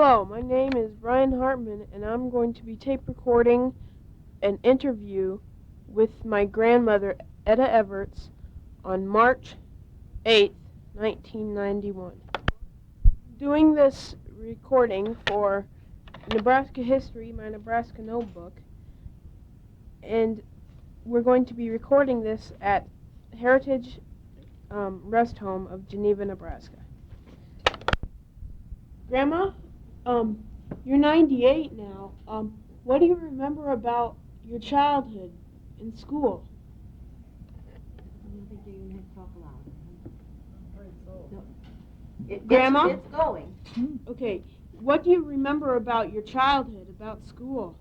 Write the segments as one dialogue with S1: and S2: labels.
S1: Hello, my name is Brian Hartman, and I'm going to be tape recording an interview with my grandmother, Etta Everts, on March 8th, 1991. Doing this recording for Nebraska History, my Nebraska notebook, and we're going to be recording this at Heritage Rest Home of Geneva, Nebraska. Grandma, you're 98 now. What do you remember about your childhood in school?
S2: I don't think you're going to have to talk loud. No.
S1: Grandma?
S2: It's going.
S1: Okay. What do you remember about your childhood, about school?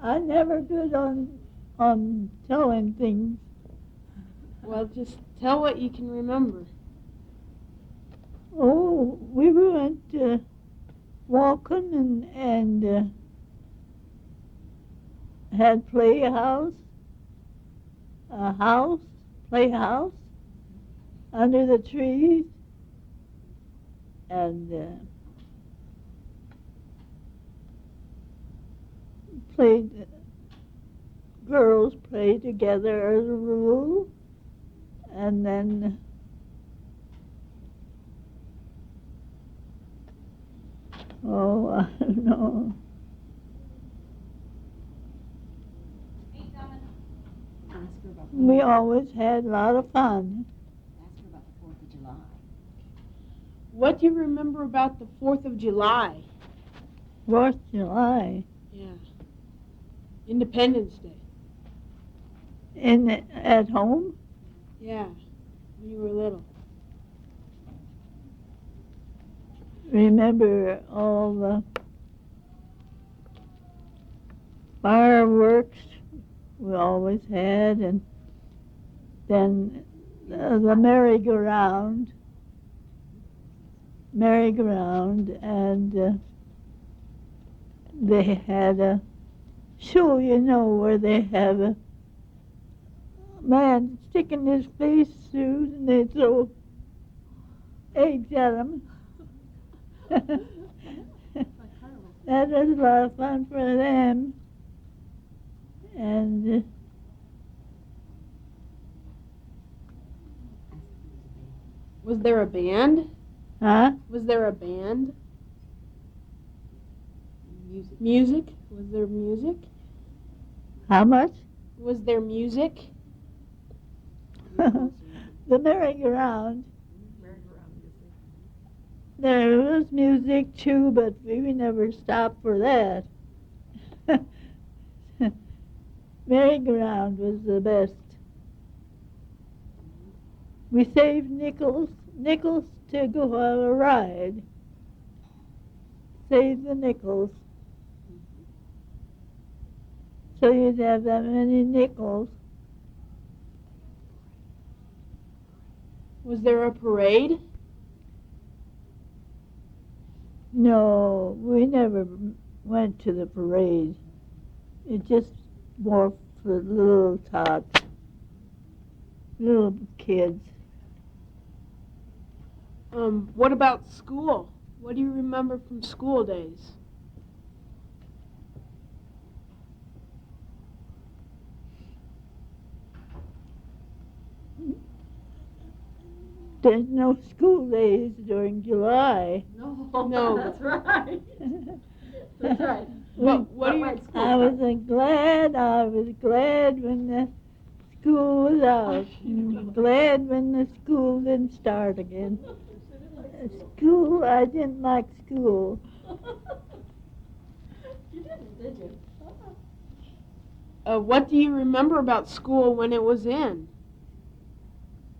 S3: I'm never good on telling things.
S1: Well, just tell what you can remember.
S3: Oh, we went walking and had playhouse, playhouse under the trees, and played. Girls play together as a rule, and then I don't know.
S2: Ask her about
S3: We always had a lot of fun.
S2: Ask her about the 4th of July.
S1: What do you remember about the 4th of July?
S3: 4th of July.
S1: Yeah. Independence Day.
S3: At home?
S1: Yeah, when you were little.
S3: Remember all the fireworks we always had, and then the merry-go-round, and they had a show, where they have a man sticking his face through, and they throw eggs at him. That was a lot of fun for them. And
S1: Was there a band?
S3: huh?
S1: Was there a band?
S2: Music.
S1: Was there music?
S3: How much?
S1: Was there music?
S3: The merry-go-round. There was music too, but we never stopped for that. Merry-go-round was the best. We saved nickels to go on a ride. Save the nickels. So you'd have that many nickels.
S1: Was there a parade?
S3: No, we never went to the parade. It just more for little tots, little kids.
S1: What about school? What do you remember from school days?
S3: There's no school days during July.
S1: No.
S2: That's right. That's right.
S1: What do you?
S3: I was glad when the school was out. Glad when the school didn't start again. School, I didn't like school.
S2: You didn't, did you?
S1: What do you remember about school when it was in?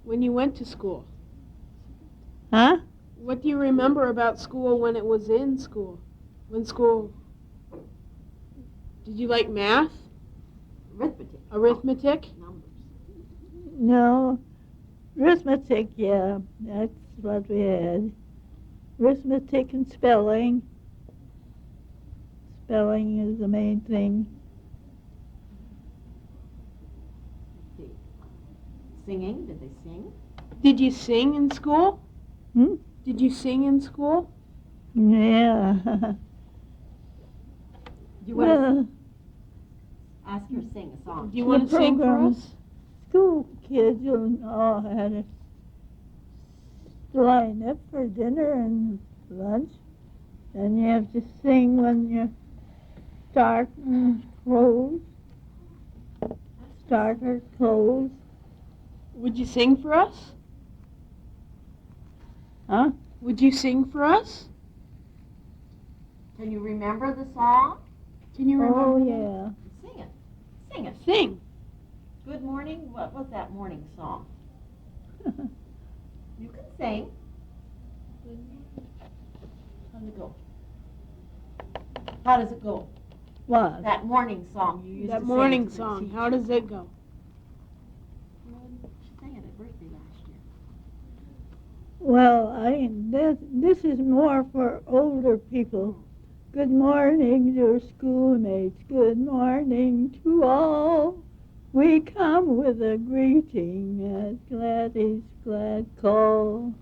S1: When you went to school?
S3: Huh?
S1: What do you remember about school when it was in school? When school... Did you like math? Arithmetic?
S2: Numbers.
S3: No. Arithmetic, yeah. That's what we had. Arithmetic and spelling. Spelling is the main thing.
S2: Singing? Did they sing?
S1: Did you sing in school?
S3: Hmm?
S1: Did you sing in school?
S3: Yeah.
S2: Do you want to
S3: Well,
S2: ask her to sing a song?
S1: Do you want to sing for
S3: program.
S1: us?
S3: School kids all had a line up for dinner and lunch. And you have to sing when you start and close. Start or close.
S1: Would you sing for us?
S3: Huh?
S1: Would you sing for us?
S2: Can you remember the song?
S1: Can you remember?
S3: Oh,
S1: that?
S3: yeah.
S2: Sing it. Sing it.
S1: Sing.
S2: Good morning. What was that morning song? You can sing. How does it go? How does it go?
S3: What?
S2: That morning song you used to
S1: That
S2: sing
S1: morning
S2: to the
S1: song.
S2: teacher.
S1: How does it go?
S2: She sang it at birthday last year.
S3: Well, this is more for older people. Good morning, dear schoolmates. Good morning to all. We come with a greeting at Gladys' glad call.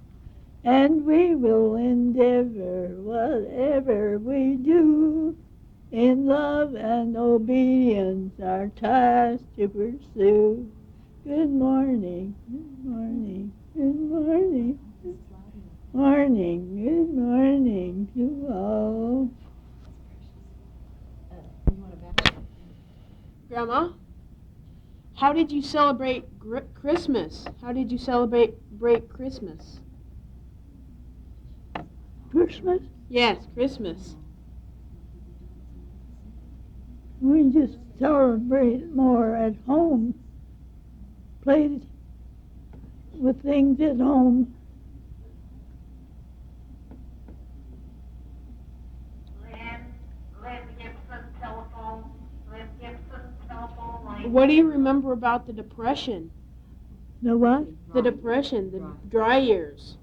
S3: And we will endeavor whatever we do in love and obedience our task to pursue. Good morning, good morning, good morning, morning, good morning to all.
S2: You want to back up?
S1: Grandma, how did you celebrate Christmas? How did you celebrate Christmas?
S3: Christmas,
S1: Yes, Christmas.
S3: we just celebrate more at home. Played with things at home.
S1: What do you remember about the Depression?
S3: The what?
S1: The Depression, the dry years.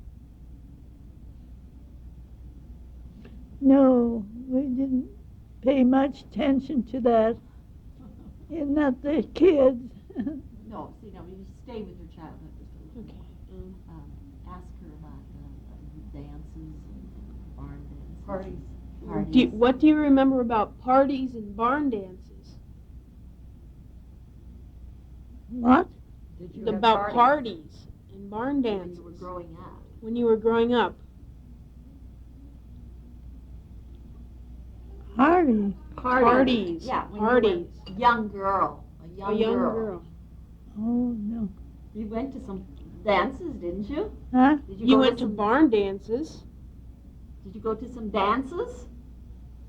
S3: No, we didn't pay much attention to that. And not the kids.
S2: No, see, no, you stay with your childhood just a little
S1: Okay.
S2: bit. Ask her about the dances and barn dances. Parties.
S1: What do you remember about parties and barn dances?
S3: What?
S2: Did you have
S1: About parties and barn
S2: when
S1: dances
S2: you were growing up?
S1: when you were growing up?
S3: Party.
S1: Parties.
S2: Yeah, when
S1: Parties.
S2: you were a young girl.
S1: A young girl.
S3: Oh, no.
S2: You went to some dances, didn't you?
S3: Huh?
S2: Did
S1: You
S2: go
S1: went to
S2: some,
S1: barn dances.
S2: Did you go to some dances?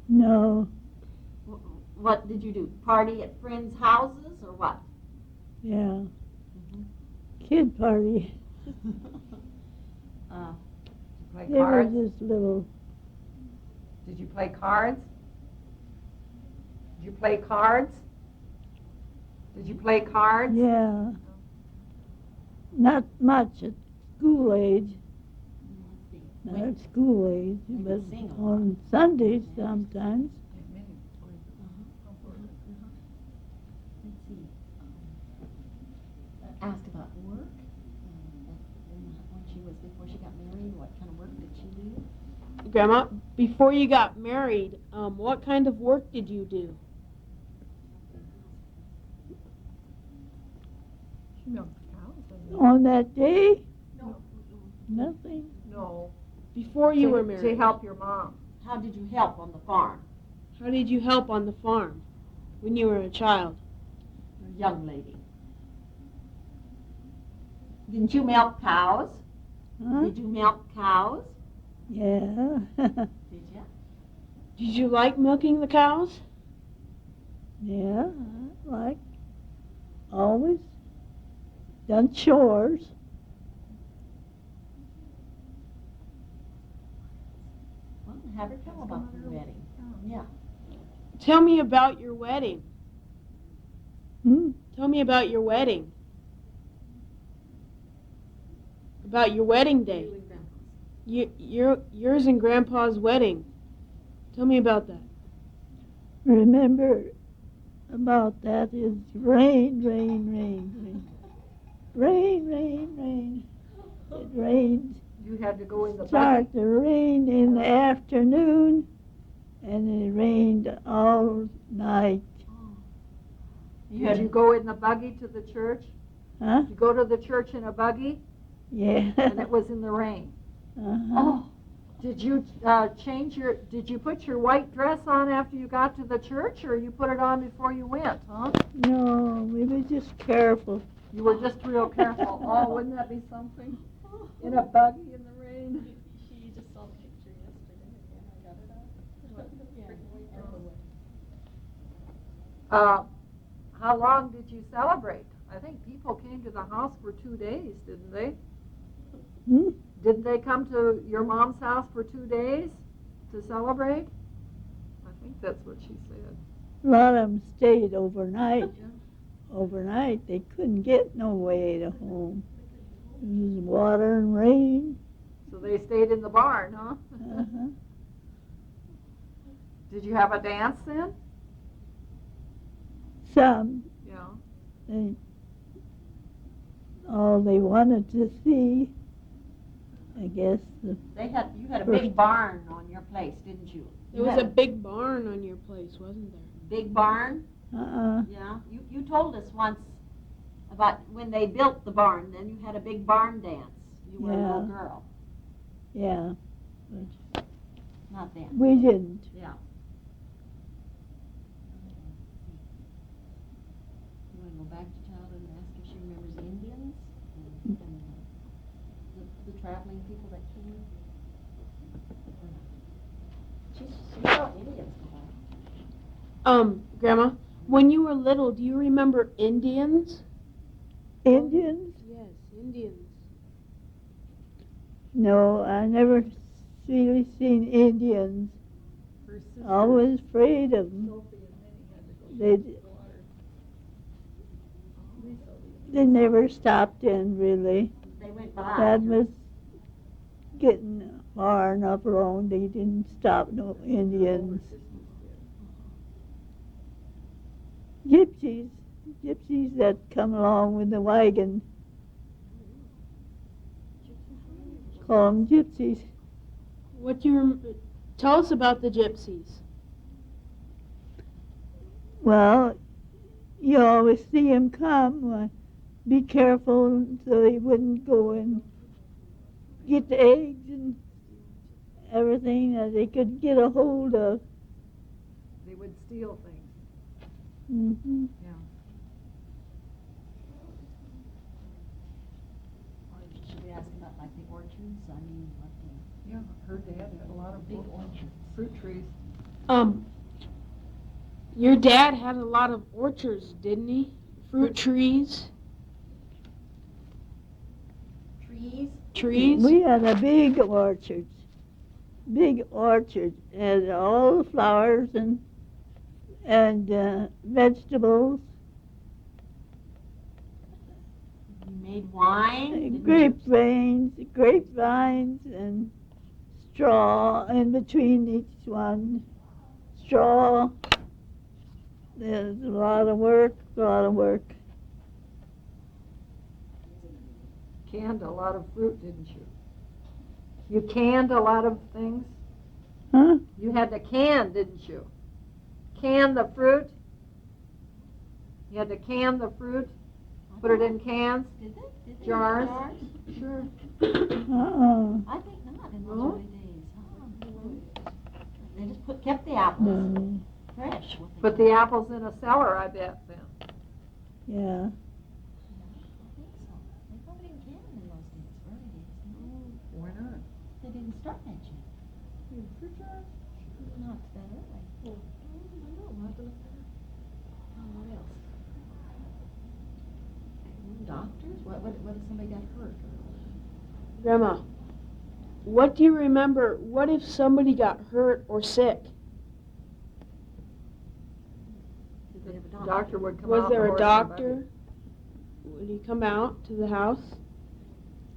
S3: No.
S2: What did you do? Party at friends' houses or what?
S3: Yeah. Kid party.
S4: Play
S3: They were
S4: cards?
S3: just little.
S4: Did you play cards? Did you play cards? Did you play cards?
S3: Yeah. Not much at school age. Not at school age, but
S2: sing a lot.
S3: on Sundays sometimes.
S2: Let's see. Ask about work. Before she got married, what kind of work did she do?
S1: Grandma, before you got married, what kind of work did you do?
S4: She milked cows.
S3: On that day,
S4: No.
S3: nothing.
S4: No.
S1: Before you were married.
S4: To help your mom.
S2: How did you help on the farm?
S1: How did you help on the farm when you were a child?
S2: You're a young lady. Didn't you milk cows?
S3: Huh?
S2: Did you milk cows?
S3: Yeah.
S2: Did you?
S1: Did you like milking the cows?
S3: Yeah, I like always done chores.
S2: Well, have her tell about your wedding. Yeah.
S1: Tell me about your wedding.
S3: Hmm?
S1: Tell me about your wedding. About your wedding day. Yours and Grandpa's wedding. Tell me about that.
S3: Remember about that is rain, rain, rain, rain. Rain, rain, rain. It rains.
S4: You had to go in the buggy?
S3: Start to rain in the afternoon, and it rained all night.
S4: Did you go in the buggy to the church?
S3: Huh?
S4: Did you go to the church in a buggy?
S3: Yeah.
S4: And it was in the rain.
S3: Uh-huh.
S4: Did you did you put your white dress on after you got to the church, or you put it on before you went, huh?
S3: No, we were just careful.
S4: You were just real careful. Oh, wouldn't that be something? In a buggy in the rain.
S5: She just saw the picture yesterday and I got it out.
S4: How long did you celebrate? I think people came to the house for 2 days, didn't they?
S3: Hmm?
S4: Didn't they come to your mom's house for 2 days to celebrate? I think that's what she said.
S3: A lot of them stayed overnight. Overnight, they couldn't get no way to home. It was water and rain.
S4: So they stayed in the barn, huh?
S3: Uh-huh.
S4: Did you have a dance then?
S3: Some,
S4: Yeah.
S3: they, all they wanted to see, I guess,
S2: You had a
S3: First.
S2: big barn on your place, didn't you?
S1: There was a big barn on your place, wasn't there?
S2: big barn.
S3: uh-uh.
S2: Yeah. You told us once about when they built the barn. Then you had a big barn dance. You were a little
S3: Yeah.
S2: girl.
S3: Yeah,
S2: Not then.
S3: we didn't.
S2: Yeah. You want to go back to childhood and ask if she remembers Indians and the traveling people that came? She saw Indians come by.
S1: Grandma, when you were little, do you remember Indians?
S3: Indians?
S1: Yes, Indians.
S3: No, I never really seen Indians. I was afraid of them. They never stopped in, really.
S2: They went by.
S3: Dad was getting far enough along, they didn't stop no Indians. Gypsies that come along with the wagon. Call them gypsies.
S1: What do you tell us about the gypsies?
S3: Well, you always see them come. Be careful so they wouldn't go and get the eggs and everything that they could get a hold of.
S4: They would steal things.
S3: Mm-hmm.
S2: Or should we ask about like the orchards? I mean, what the
S4: Yeah, her dad had a lot of
S2: big
S4: big
S2: orchards.
S4: fruit trees.
S1: Your dad had a lot of orchards, didn't he? Fruit trees. Trees.
S3: We had a big orchard, and all the flowers and vegetables,
S2: You made wine. didn't you?
S3: grapevines, and straw in between each one. Straw. There's a lot of work.
S4: Canned a lot of fruit, didn't you? You canned a lot of things?
S3: Huh?
S4: You had to can, didn't you? Can the fruit? You had to can the fruit? Put it in cans?
S2: Did they? Did they?
S4: Jars? Sure.
S3: Uh-uh.
S2: I think not in those
S4: No?
S2: early days. They just kept the apples
S3: No.
S2: fresh.
S4: Put the apples in a cellar, I bet, then.
S3: Yeah.
S2: I think so. They probably didn't can in those days, early days. No,
S4: Why not?
S2: they didn't start that yet. Not that early.
S5: I know, we'll have to look that up.
S2: What else? Doctors? What if somebody got hurt?
S1: Grandma, what do you remember? What if somebody got hurt or sick?
S2: Did they have a
S4: The
S2: doctor?
S4: doctor would come out.
S1: Was
S4: on
S1: there
S4: the
S1: a
S4: horse and
S1: doctor? Would he come out to the house?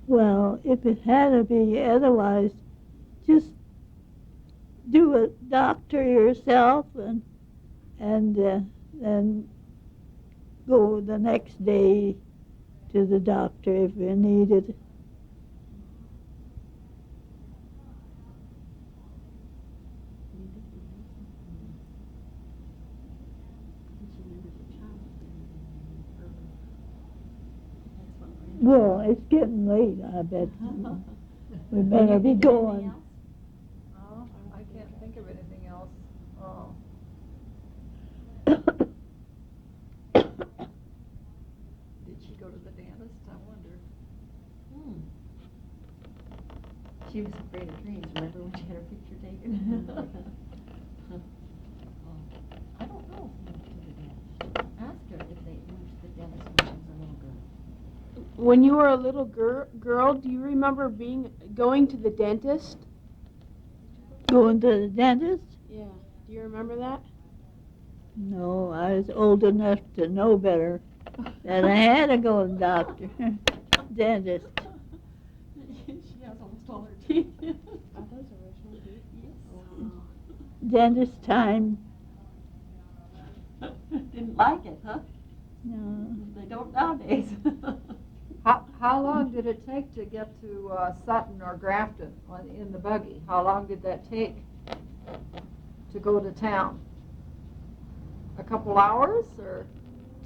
S3: Well, if it had to be otherwise, just do a doctor yourself and then go the next day to the doctor if you need it.
S2: She remembers a child. That's what
S3: Well, it's getting late, I bet. We better be going.
S4: Oh, I can't think of anything else. Oh. Did she go to the dentist? I wonder.
S2: She was afraid of trains, remember when she had her picture taken? I don't know if we went to the dentist. Ask her if they went to the dentist when she was a little girl.
S1: When you were a little girl, do you remember going to the dentist?
S3: Going to the dentist?
S1: Yeah. Do you remember that?
S3: No, I was old enough to know better. That I had to go to the doctor, dentist.
S2: She has almost all her teeth.
S1: Are those original teeth?
S2: Yes.
S3: Dentist time.
S2: Didn't like it, huh?
S3: No.
S2: They don't nowadays.
S4: How long did it take to get to Sutton or Grafton in the buggy? How long did that take to go to town? A couple hours, or?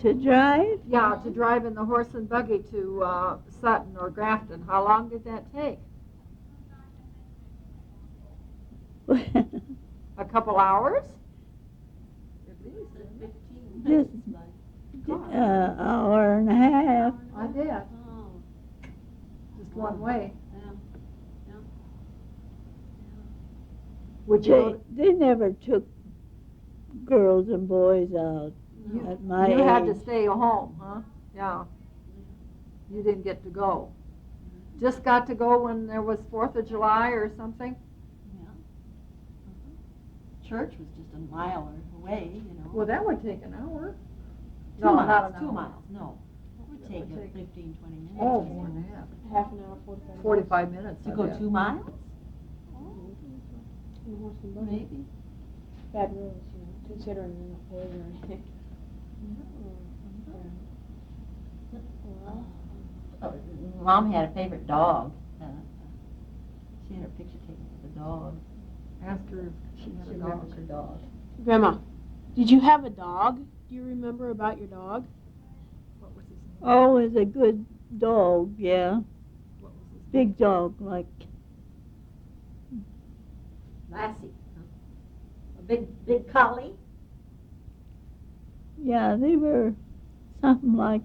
S3: To drive?
S4: Yeah, to drive in the horse and buggy to Sutton or Grafton. How long did that take? A couple hours?
S2: At least 15
S3: Just hour and a half.
S4: I did.
S2: Oh,
S4: Just one way.
S2: yeah.
S4: Would you go to,
S3: They never took girls and boys out at my
S4: you
S3: age.
S4: had to stay home, huh? Yeah. You didn't get to go. Just got to go when there was 4th of July or something?
S2: Church was just a mile away, you know.
S4: Well, that would take an hour.
S2: 2
S4: No,
S2: miles,
S4: not an
S2: 2
S4: hour.
S2: miles, no. It would take
S4: would take-
S2: 15, 20 minutes.
S4: Oh, more than that.
S1: Half an hour, 45 minutes.
S4: 45 minutes.
S2: To
S4: I
S2: go
S4: bet.
S2: 2 miles?
S1: In a horse and buggy.
S2: Maybe.
S1: Bad roads, you know, considering they're not paved or anything.
S2: Mom had a favorite dog. She had her picture taken with the dog.
S4: Ask her if she had a dog.
S2: Her dog.
S1: Grandma, did you have a dog? Do you remember about your dog?
S4: What was his name?
S3: Always a good dog, yeah.
S4: What was his name?
S3: Big dog, like,
S2: Lassie. Huh? A big collie.
S3: yeah, they were something like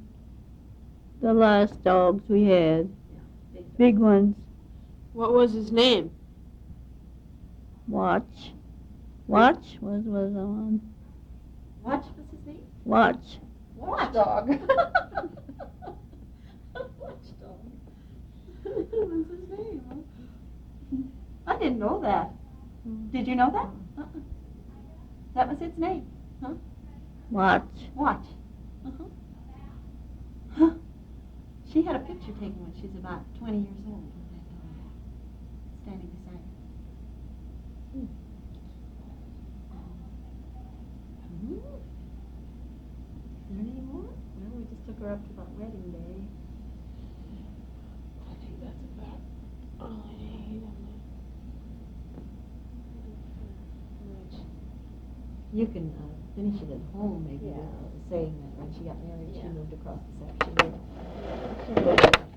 S3: the last dogs we had. Big ones.
S1: What was his name?
S3: Watch was on.
S2: Watch was his name?
S3: Watch.
S4: Watchdog.
S2: Watchdog. What's his name? Huh? I didn't know that. Did you know that? That was its name. Huh?
S3: Watch.
S2: Watch. Uh-huh. Huh. She had a picture taken when she was about 20 years old. Standing beside her. Is there any more? Well, we just took her up to that wedding day.
S1: I think that's about all I need.
S2: You can finish it at home, maybe,
S1: Yeah.
S2: saying that when she got married, she
S1: Yeah.
S2: moved across the section.